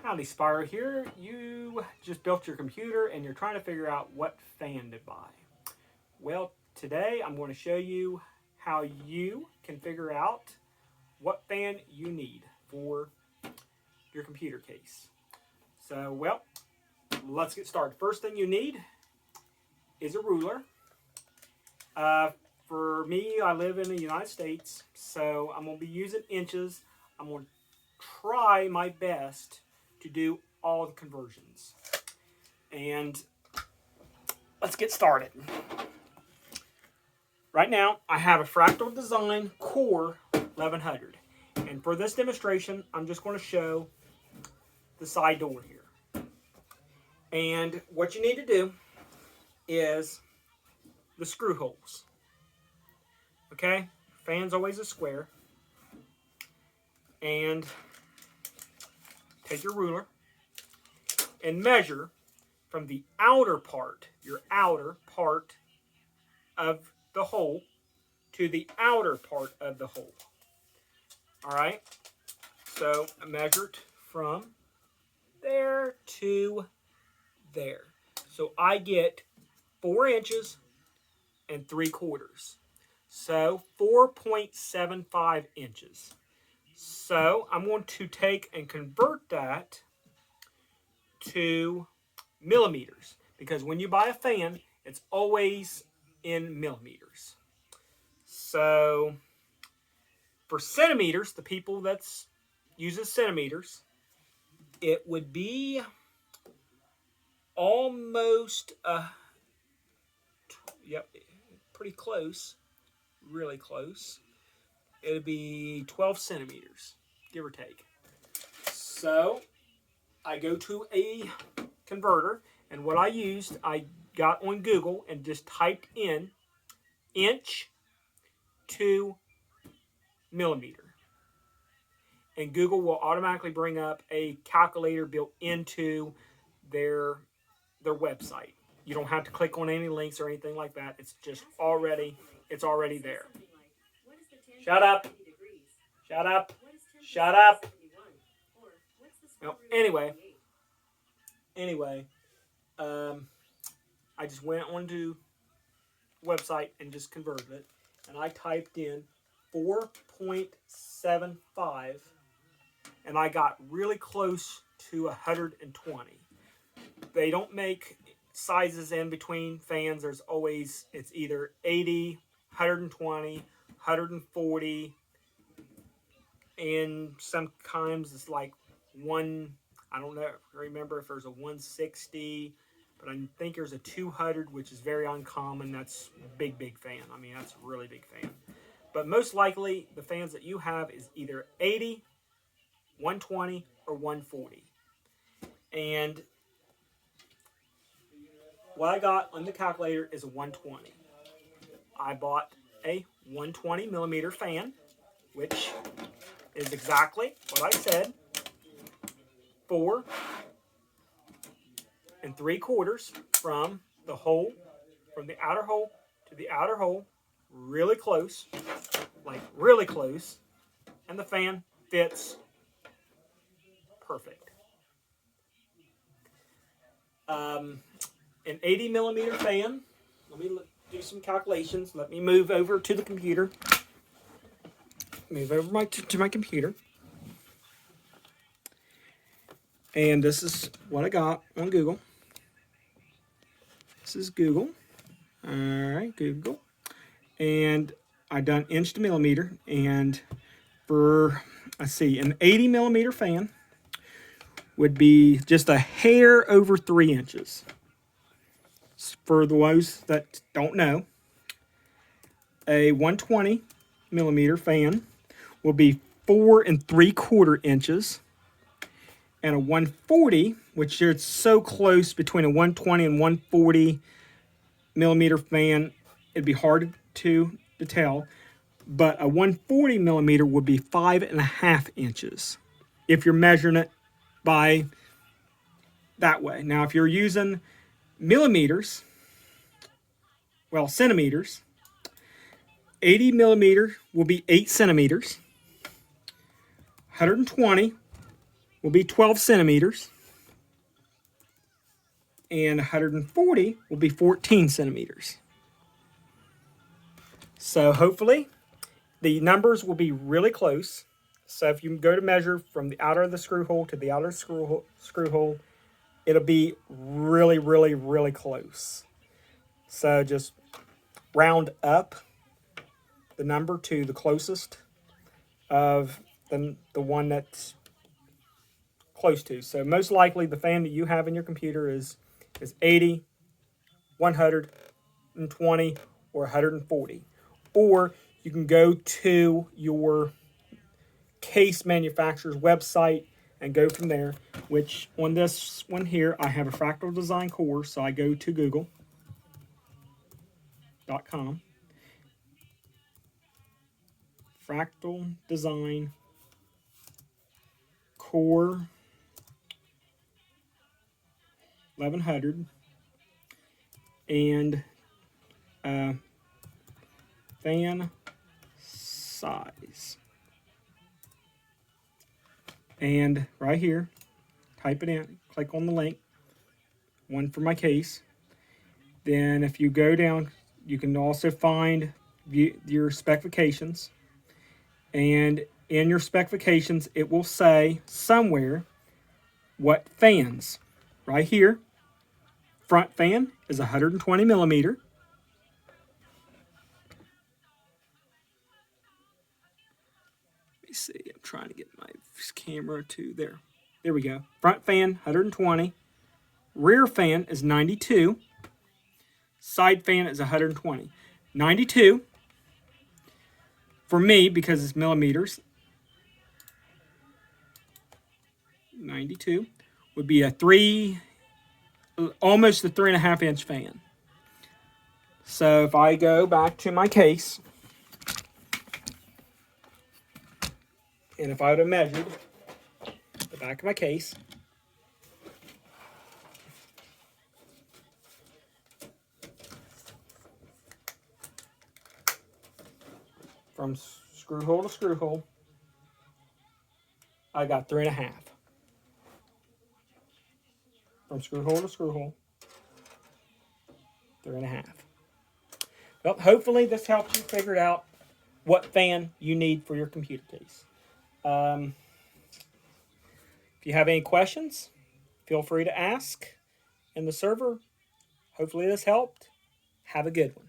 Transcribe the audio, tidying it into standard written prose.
Howdy, Spyro here. You just built your computer and you're trying to figure out what fan to buy. Well, today I'm going to show you how you can figure out what fan you need for your computer case. So, let's get started. First thing you need is a ruler. For me, I live in the United States, so I'm going to be using inches. I'm going to try my best to do all the conversions. And let's get started. Right now, I have a Fractal Design Core 1100. And for this demonstration, I'm just going to show the side door here. And what you need to do is the screw holes. Okay? Fan's always a square. And take your ruler and measure from the outer part, your outer part of the hole, to the outer part of the hole. Alright? So I measured from there to there. So I get 4 inches and 3/4. So 4.75 inches. So I'm going to take and convert that to millimeters, because when you buy a fan, it's always in millimeters. So for centimeters, the people that uses centimeters, it would be almost pretty close, really close. It would be 12 centimeters, give or take. So I go to a converter, and what I got on Google and just typed in inch to millimeter. And Google will automatically bring up a calculator built into their website. You don't have to click on any links or anything like that. It's just already there. Shut up. Shut up. Shut up. Well, anyway, I just went onto the website and just converted it, and I typed in 4.75, and I got really close to 120. They don't make sizes in between fans. It's either 80, 120, 140, and sometimes it's like I don't know, remember if there's a 160, but I think there's a 200, which is very uncommon. That's a big fan. I mean, that's a really big fan. But most likely, the fans that you have is either 80, 120, or 140. And what I got on the calculator is a 120. I bought a 120 millimeter fan, which is exactly what I said. 4 3/4 from the hole, from the outer hole to the outer hole, really close, and the fan fits perfect. An 80 millimeter fan. Let me do some calculations. Let me move over to the computer. Move over to my computer. And this is what I got on Google. This is Google. All right, Google. And I done inch to millimeter. And for, an 80 millimeter fan would be just a hair over 3 inches. For those that don't know, a 120 millimeter fan will be 4 3/4 inches. And a 140, which is so close between a 120 and 140 millimeter fan, it'd be hard to tell. But a 140 millimeter would be 5.5 inches if you're measuring it by that way. Now, if you're using millimeters, centimeters, 80 millimeter will be 8 centimeters. 120 will be 12 centimeters. And 140 will be 14 centimeters. So hopefully the numbers will be really close. So if you go to measure from the outer of the screw hole to the outer screw hole, it'll be really, really, really close. So just round up the number to the closest of the one that's close to. So most likely the fan that you have in your computer is 80, 120, or 140. Or you can go to your case manufacturer's website and go from there, which on this one here, I have a fractal design course, so I go to google.com. Fractal design core 1100 and fan size. And right here, type it in, click on the link, one for my case. Then if you go down, you can also find your specifications. And in your specifications, it will say somewhere what fans. Right here, front fan is 120 millimeter. Let me see, I'm trying to get my camera to there. There we go. Front fan, 120. Rear fan is 92. Side fan is 120. 92 for me, because it's millimeters. 92 would be almost a 3.5 inch fan. So if I go back to my case, and if I would have measured the back of my case, from screw hole to screw hole, I got 3.5. From screw hole to screw hole, 3.5. Well, hopefully this helps you figure out what fan you need for your computer case. If you have any questions, feel free to ask in the server. Hopefully this helped. Have a good one.